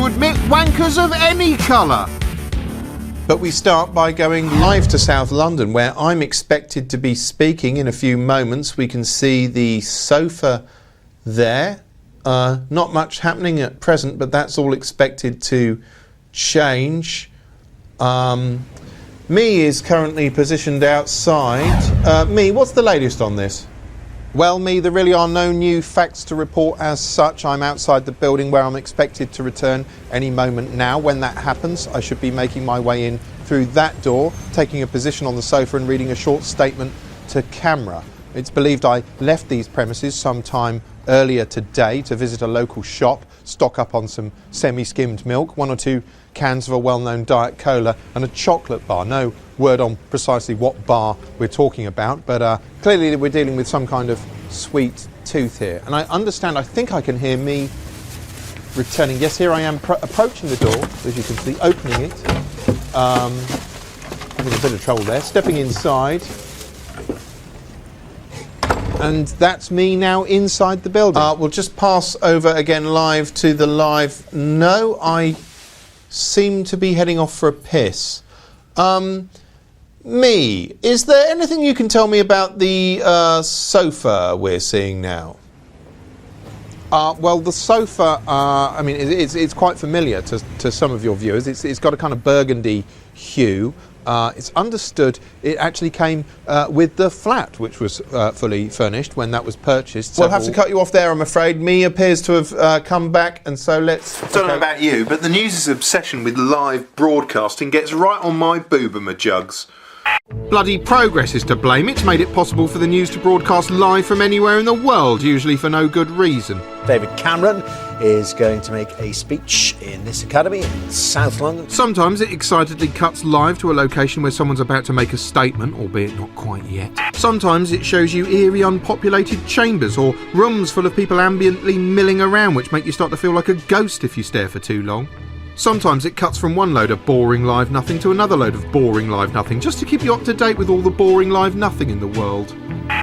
admit wankers of any colour. But we start by going live to South London, where I'm expected to be speaking in a few moments. We can see the sofa there. Not much happening at present, but that's all expected to change. Me is currently positioned outside. Me, what's the latest on this? Well, Me, there really are no new facts to report as such. I'm outside the building where I'm expected to return any moment now. When that happens, I should be making my way in through that door, taking a position on the sofa and reading a short statement to camera. It's believed I left these premises sometime earlier today to visit a local shop, stock up on some semi-skimmed milk, 1 or 2 cans of a well-known Diet Cola and a chocolate bar. No word on precisely what bar we're talking about, but clearly we're dealing with some kind of sweet tooth here. And I understand, I think I can hear Me returning. Yes, here I am approaching the door, as you can see, opening it. Having a bit of trouble there. Stepping inside. And that's Me now inside the building. We'll just pass over again live to the live. No, I seem to be heading off for a piss. Me, is there anything you can tell me about the sofa we're seeing now? Well, the sofa, I mean, it's quite familiar to some of your viewers. It's got a kind of burgundy hue. It's understood it actually came with the flat, which was fully furnished when that was purchased. We'll have to cut you off there, I'm afraid. Me appears to have come back, and so let's... I don't know about you, but the news' obsession with live broadcasting gets right on my boober jugs. Bloody progress is to blame. It's made it possible for the news to broadcast live from anywhere in the world, usually for no good reason. David Cameron is going to make a speech in this academy in South London. Sometimes it excitedly cuts live to a location where someone's about to make a statement, albeit not quite yet. Sometimes it shows you eerie, unpopulated chambers or rooms full of people ambiently milling around, which make you start to feel like a ghost if you stare for too long. Sometimes it cuts from one load of boring live nothing to another load of boring live nothing, just to keep you up to date with all the boring live nothing in the world.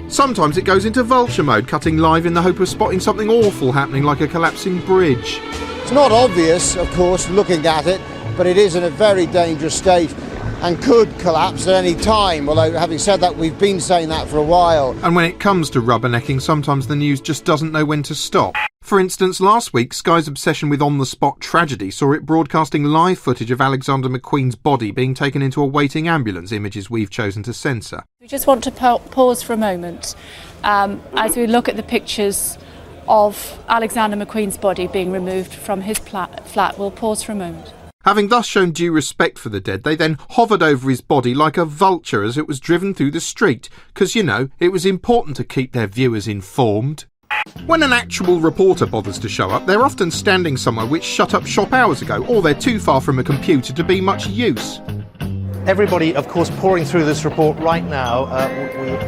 Sometimes it goes into vulture mode, cutting live in the hope of spotting something awful happening, like a collapsing bridge. It's not obvious, of course, looking at it, but it is in a very dangerous state and could collapse at any time, although having said that, we've been saying that for a while. And when it comes to rubbernecking, sometimes the news just doesn't know when to stop. For instance, last week, Sky's obsession with on-the-spot tragedy saw it broadcasting live footage of Alexander McQueen's body being taken into a waiting ambulance, images we've chosen to censor. We just want to pause for a moment as we look at the pictures of Alexander McQueen's body being removed from his flat. We'll pause for a moment. Having thus shown due respect for the dead, they then hovered over his body like a vulture as it was driven through the street, because, you know, it was important to keep their viewers informed. When an actual reporter bothers to show up, they're often standing somewhere which shut up shop hours ago, or they're too far from a computer to be much use. Everybody, of course, pouring through this report right now.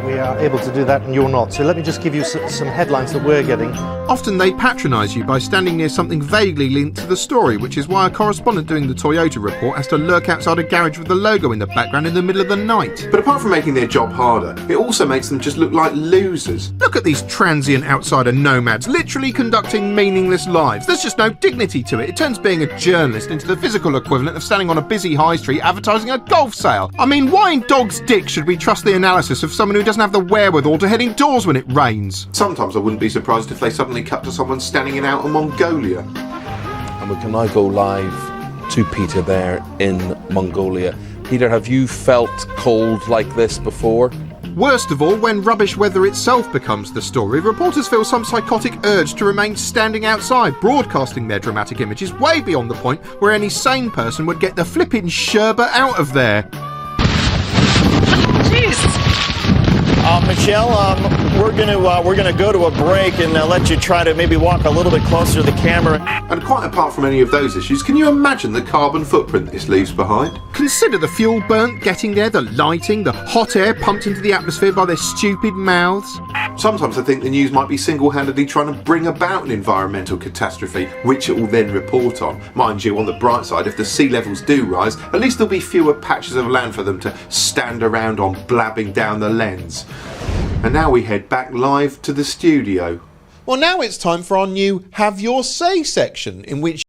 We are able to do that and you're not. So let me just give you some headlines that we're getting. Often they patronise you by standing near something vaguely linked to the story, which is why a correspondent doing the Toyota report has to lurk outside a garage with the logo in the background in the middle of the night. But apart from making their job harder, it also makes them just look like losers. Look at these transient outsider nomads literally conducting meaningless lives. There's just no dignity to it. It turns being a journalist into the physical equivalent of standing on a busy high street advertising a golf sale. I mean, why in dog's dick should we trust the analysis of someone who doesn't have the wherewithal to head indoors when it rains? Sometimes I wouldn't be surprised if they suddenly cut to someone standing in outer Mongolia. And we can now go live to Peter there in Mongolia. Peter, have you felt cold like this before? Worst of all, when rubbish weather itself becomes the story, reporters feel some psychotic urge to remain standing outside, broadcasting their dramatic images way beyond the point where any sane person would get the flipping sherbet out of there. Jeez! Michelle, we're gonna go to a break and let you try to maybe walk a little bit closer to the camera. And quite apart from any of those issues, can you imagine the carbon footprint this leaves behind? Consider the fuel burnt getting there, the lighting, the hot air pumped into the atmosphere by their stupid mouths. Sometimes I think the news might be single-handedly trying to bring about an environmental catastrophe, which it will then report on. Mind you, on the bright side, if the sea levels do rise, at least there'll be fewer patches of land for them to stand around on blabbing down the lens. And now we head back live to the studio. Well, now it's time for our new Have Your Say section, in which